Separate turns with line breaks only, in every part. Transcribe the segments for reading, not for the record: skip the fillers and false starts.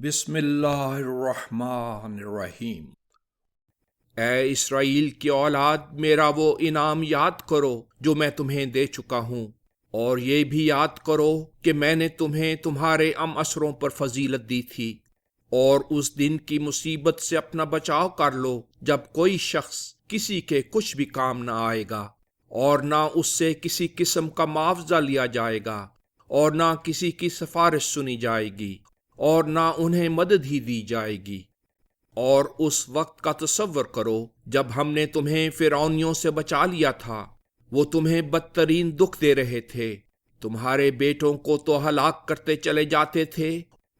بسم اللہ الرحمن الرحیم۔ اے اسرائیل کی اولاد، میرا وہ انعام یاد کرو جو میں تمہیں دے چکا ہوں، اور یہ بھی یاد کرو کہ میں نے تمہیں تمہارے اسروں پر فضیلت دی تھی، اور اس دن کی مصیبت سے اپنا بچاؤ کر لو جب کوئی شخص کسی کے کچھ بھی کام نہ آئے گا، اور نہ اس سے کسی قسم کا معاوضہ لیا جائے گا، اور نہ کسی کی سفارش سنی جائے گی، اور نہ انہیں مدد ہی دی جائے گی۔ اور اس وقت کا تصور کرو جب ہم نے تمہیں فرعونیوں سے بچا لیا تھا، وہ تمہیں بدترین دکھ دے رہے تھے، تمہارے بیٹوں کو تو ہلاک کرتے چلے جاتے تھے،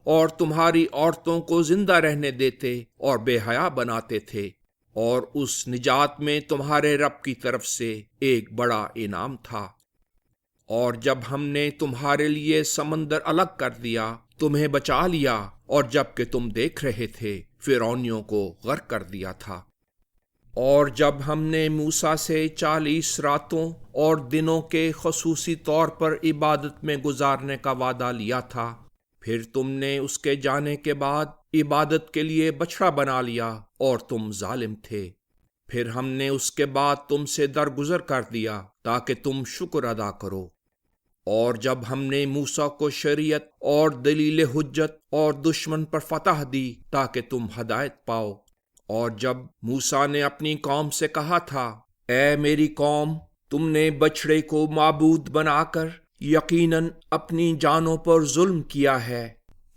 اور تمہاری عورتوں کو زندہ رہنے دیتے اور بے حیا بناتے تھے، اور اس نجات میں تمہارے رب کی طرف سے ایک بڑا انعام تھا۔ اور جب ہم نے تمہارے لیے سمندر الگ کر دیا، تمہیں بچا لیا، اور جب کہ تم دیکھ رہے تھے فرعونیوں کو غرق کر دیا تھا۔ اور جب ہم نے موسیٰ سے 40 راتوں اور دنوں کے خصوصی طور پر عبادت میں گزارنے کا وعدہ لیا تھا، پھر تم نے اس کے جانے کے بعد عبادت کے لیے بچڑا بنا لیا اور تم ظالم تھے۔ پھر ہم نے اس کے بعد تم سے درگزر کر دیا تاکہ تم شکر ادا کرو۔ اور جب ہم نے موسیٰ کو شریعت اور دلیل حجت اور دشمن پر فتح دی تاکہ تم ہدایت پاؤ، اور جب موسیٰ نے اپنی قوم سے کہا تھا، اے میری قوم، تم نے بچڑے کو معبود بنا کر یقیناً اپنی جانوں پر ظلم کیا ہے،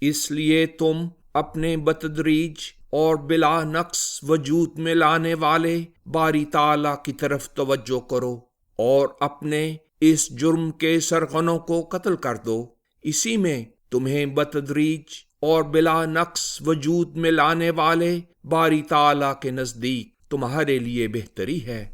اس لیے تم اپنے بتدریج اور بلا نقص وجود میں لانے والے باری تعالیٰ کی طرف توجہ کرو، اور اپنے اس جرم کے سرغنوں کو قتل کر دو، اسی میں تمہیں بتدریج اور بلا نقص وجود میں لانے والے باری تعالیٰ کے نزدیک تمہارے لیے بہتری ہے۔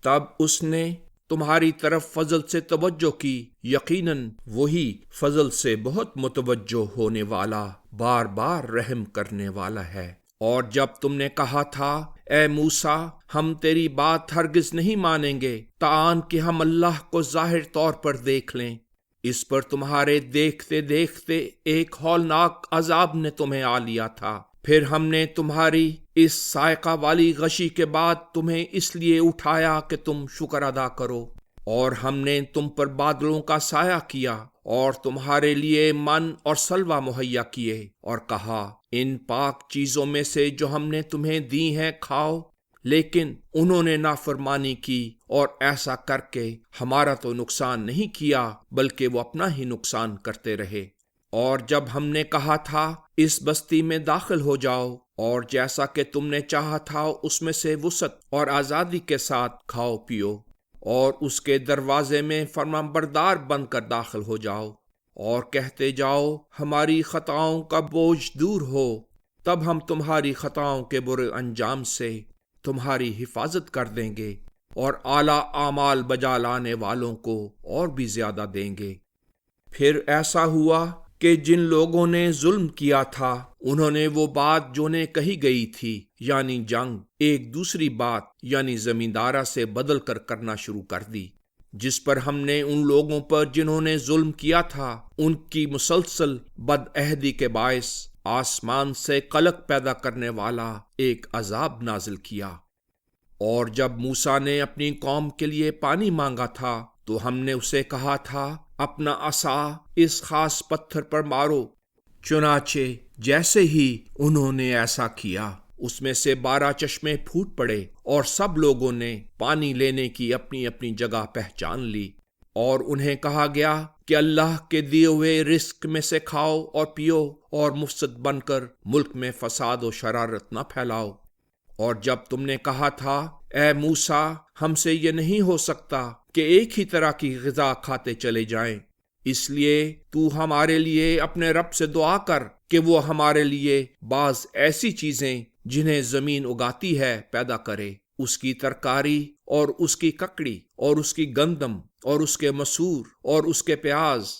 تب اس نے تمہاری طرف فضل سے توجہ کی، یقیناً وہی فضل سے بہت متوجہ ہونے والا، بار بار رحم کرنے والا ہے۔ اور جب تم نے کہا تھا، اے موسیٰ، ہم تیری بات ہرگز نہیں مانیں گے تاں کہ ہم اللہ کو ظاہر طور پر دیکھ لیں، اس پر تمہارے دیکھتے دیکھتے ایک ہولناک عذاب نے تمہیں آ لیا تھا، پھر ہم نے تمہاری اس سائقہ والی غشی کے بعد تمہیں اس لیے اٹھایا کہ تم شکر ادا کرو، اور ہم نے تم پر بادلوں کا سایہ کیا اور تمہارے لیے من اور سلوہ مہیا کیے، اور کہا، ان پاک چیزوں میں سے جو ہم نے تمہیں دی ہیں کھاؤ، لیکن انہوں نے نافرمانی کی، اور ایسا کر کے ہمارا تو نقصان نہیں کیا بلکہ وہ اپنا ہی نقصان کرتے رہے۔ اور جب ہم نے کہا تھا، اس بستی میں داخل ہو جاؤ، اور جیسا کہ تم نے چاہا تھا اس میں سے وسعت اور آزادی کے ساتھ کھاؤ پیو، اور اس کے دروازے میں فرمانبردار بن کر داخل ہو جاؤ، اور کہتے جاؤ، ہماری خطاؤں کا بوجھ دور ہو، تب ہم تمہاری خطاؤں کے برے انجام سے تمہاری حفاظت کر دیں گے، اور اعلیٰ اعمال بجا لانے والوں کو اور بھی زیادہ دیں گے۔ پھر ایسا ہوا کہ جن لوگوں نے ظلم کیا تھا، انہوں نے وہ بات جو نے کہی گئی تھی، یعنی جنگ، ایک دوسری بات یعنی زمیندارہ سے بدل کر کرنا شروع کر دی، جس پر ہم نے ان لوگوں پر جنہوں نے ظلم کیا تھا ان کی مسلسل بدعہدی کے باعث آسمان سے قلق پیدا کرنے والا ایک عذاب نازل کیا۔ اور جب موسیٰ نے اپنی قوم کے لیے پانی مانگا تھا تو ہم نے اسے کہا تھا، اپنا عصا اس خاص پتھر پر مارو، چنانچہ جیسے ہی انہوں نے ایسا کیا، اس میں سے 12 چشمے پھوٹ پڑے، اور سب لوگوں نے پانی لینے کی اپنی اپنی جگہ پہچان لی، اور انہیں کہا گیا کہ اللہ کے دیے ہوئے رزق میں سے کھاؤ اور پیو، اور مفسد بن کر ملک میں فساد و شرارت نہ پھیلاؤ۔ اور جب تم نے کہا تھا، اے موسیٰ، ہم سے یہ نہیں ہو سکتا کہ ایک ہی طرح کی غذا کھاتے چلے جائیں، اس لیے تو ہمارے لیے اپنے رب سے دعا کر کہ وہ ہمارے لیے بعض ایسی چیزیں جنہیں زمین اگاتی ہے پیدا کرے، اس کی ترکاری اور اس کی ککڑی اور اس کی گندم اور اس کے مسور اور اس کے پیاز۔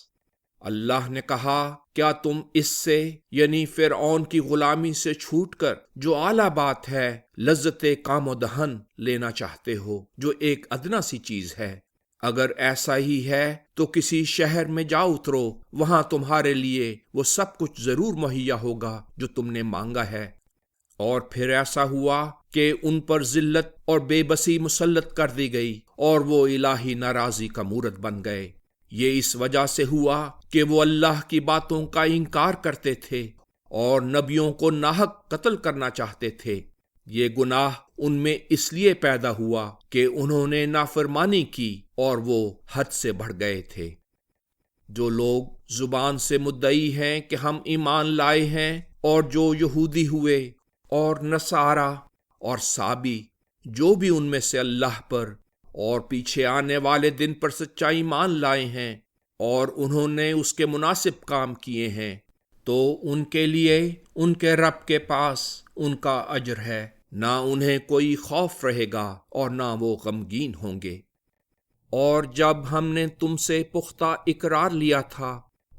اللہ نے کہا، کیا تم اس سے یعنی فرعون کی غلامی سے چھوٹ کر جو اعلیٰ بات ہے، لذت کام و دہن لینا چاہتے ہو، جو ایک ادنا سی چیز ہے؟ اگر ایسا ہی ہے تو کسی شہر میں جا اترو، وہاں تمہارے لیے وہ سب کچھ ضرور مہیا ہوگا جو تم نے مانگا ہے۔ اور پھر ایسا ہوا کہ ان پر ذلت اور بے بسی مسلط کر دی گئی اور وہ الہی ناراضی کا مورد بن گئے۔ یہ اس وجہ سے ہوا کہ وہ اللہ کی باتوں کا انکار کرتے تھے اور نبیوں کو ناحق قتل کرنا چاہتے تھے۔ یہ گناہ ان میں اس لیے پیدا ہوا کہ انہوں نے نافرمانی کی اور وہ حد سے بڑھ گئے تھے۔ جو لوگ زبان سے مدعی ہیں کہ ہم ایمان لائے ہیں، اور جو یہودی ہوئے اور نصارہ اور سابی، جو بھی ان میں سے اللہ پر اور پیچھے آنے والے دن پر سچا ایمان لائے ہیں اور انہوں نے اس کے مناسب کام کیے ہیں، تو ان کے لیے ان کے رب کے پاس ان کا اجر ہے، نہ انہیں کوئی خوف رہے گا اور نہ وہ غمگین ہوں گے۔ اور جب ہم نے تم سے پختہ اقرار لیا تھا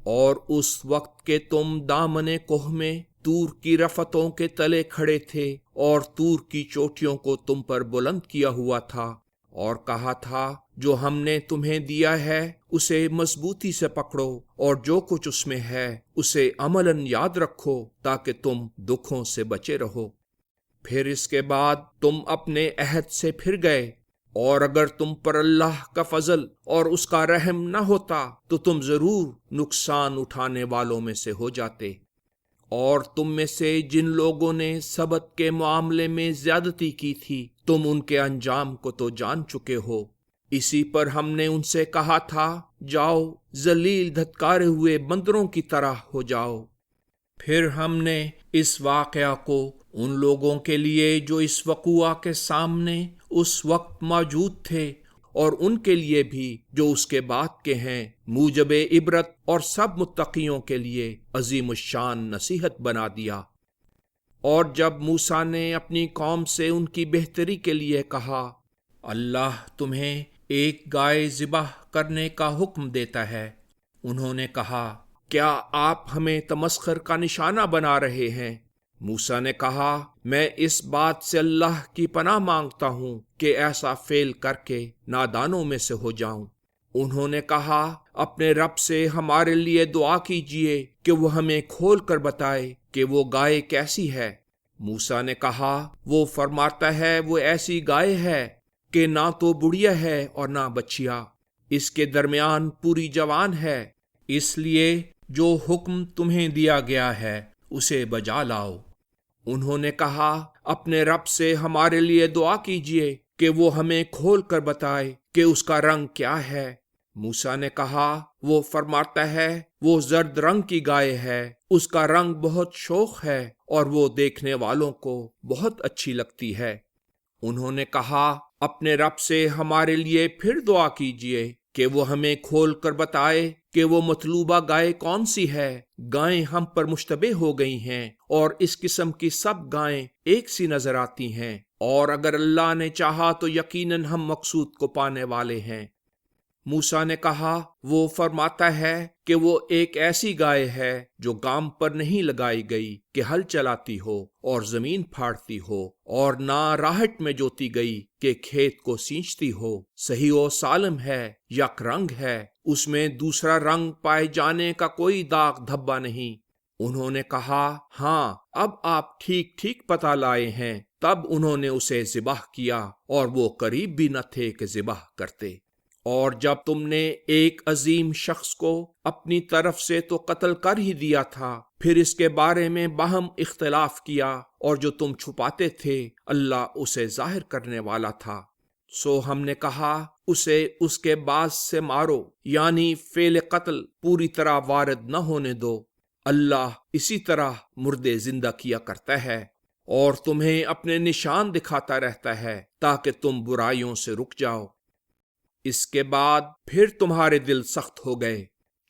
اور اس وقت کہ تم دامن کوہ میں طور کی رفتوں کے تلے کھڑے تھے اور طور کی چوٹیوں کو تم پر بلند کیا ہوا تھا، اور کہا تھا جو ہم نے تمہیں دیا ہے اسے مضبوطی سے پکڑو اور جو کچھ اس میں ہے اسے عملاً یاد رکھو تاکہ تم دکھوں سے بچے رہو۔ پھر اس کے بعد تم اپنے عہد سے پھر گئے، اور اگر تم پر اللہ کا فضل اور اس کا رحم نہ ہوتا تو تم ضرور نقصان اٹھانے والوں میں سے ہو جاتے۔ اور تم میں سے جن لوگوں نے سبت کے معاملے میں زیادتی کی تھی، تم ان کے انجام کو تو جان چکے ہو۔ اسی پر ہم نے ان سے کہا تھا جاؤ ذلیل دھتکارے ہوئے بندروں کی طرح ہو جاؤ۔ پھر ہم نے اس واقعہ کو ان لوگوں کے لیے جو اس وقوعہ کے سامنے اس وقت موجود تھے، اور ان کے لیے بھی جو اس کے بعد کے ہیں، موجب عبرت اور سب متقیوں کے لیے عظیم الشان نصیحت بنا دیا۔ اور جب موسیٰ نے اپنی قوم سے ان کی بہتری کے لیے کہا، اللہ تمہیں ایک گائے ذبح کرنے کا حکم دیتا ہے، انہوں نے کہا کیا آپ ہمیں تمسخر کا نشانہ بنا رہے ہیں؟ موسیٰ نے کہا میں اس بات سے اللہ کی پناہ مانگتا ہوں کہ ایسا فعل کر کے نادانوں میں سے ہو جاؤں۔ انہوں نے کہا اپنے رب سے ہمارے لیے دعا کیجئے کہ وہ ہمیں کھول کر بتائے کہ وہ گائے کیسی ہے۔ موسیٰ نے کہا وہ فرماتا ہے وہ ایسی گائے ہے کہ نہ تو بڑھیا ہے اور نہ بچیا، اس کے درمیان پوری جوان ہے، اس لیے جو حکم تمہیں دیا گیا ہے اسے بجا لاؤ۔ انہوں نے کہا اپنے رب سے ہمارے لیے دعا کیجئے کہ وہ ہمیں کھول کر بتائے کہ اس کا رنگ کیا ہے۔ موسیٰ نے کہا وہ فرماتا ہے وہ زرد رنگ کی گائے ہے، اس کا رنگ بہت شوخ ہے اور وہ دیکھنے والوں کو بہت اچھی لگتی ہے۔ انہوں نے کہا اپنے رب سے ہمارے لیے پھر دعا کیجئے کہ وہ ہمیں کھول کر بتائے کہ وہ مطلوبہ گائے کون سی ہے۔ گائیں ہم پر مشتبہ ہو گئی ہیں اور اس قسم کی سب گائیں ایک سی نظر آتی ہیں، اور اگر اللہ نے چاہا تو یقیناً ہم مقصود کو پانے والے ہیں۔ موسیٰ نے کہا وہ فرماتا ہے کہ وہ ایک ایسی گائے ہے جو گام پر نہیں لگائی گئی کہ ہل چلاتی ہو اور زمین پھاڑتی ہو، اور نہ راہٹ میں جوتی گئی کہ کھیت کو سینچتی ہو، صحیح و سالم ہے، یک رنگ ہے، اس میں دوسرا رنگ پائے جانے کا کوئی داغ دھبا نہیں۔ انہوں نے کہا ہاں اب آپ ٹھیک ٹھیک پتہ لائے ہیں۔ تب انہوں نے اسے ذبح کیا اور وہ قریب بھی نہ تھے کہ ذبح کرتے۔ اور جب تم نے ایک عظیم شخص کو اپنی طرف سے تو قتل کر ہی دیا تھا، پھر اس کے بارے میں باہم اختلاف کیا، اور جو تم چھپاتے تھے اللہ اسے ظاہر کرنے والا تھا، سو ہم نے کہا اسے اس کے باز سے مارو، یعنی فعل قتل پوری طرح وارد نہ ہونے دو۔ اللہ اسی طرح مردے زندہ کیا کرتا ہے اور تمہیں اپنے نشان دکھاتا رہتا ہے تاکہ تم برائیوں سے رک جاؤ۔ اس کے بعد پھر تمہارے دل سخت ہو گئے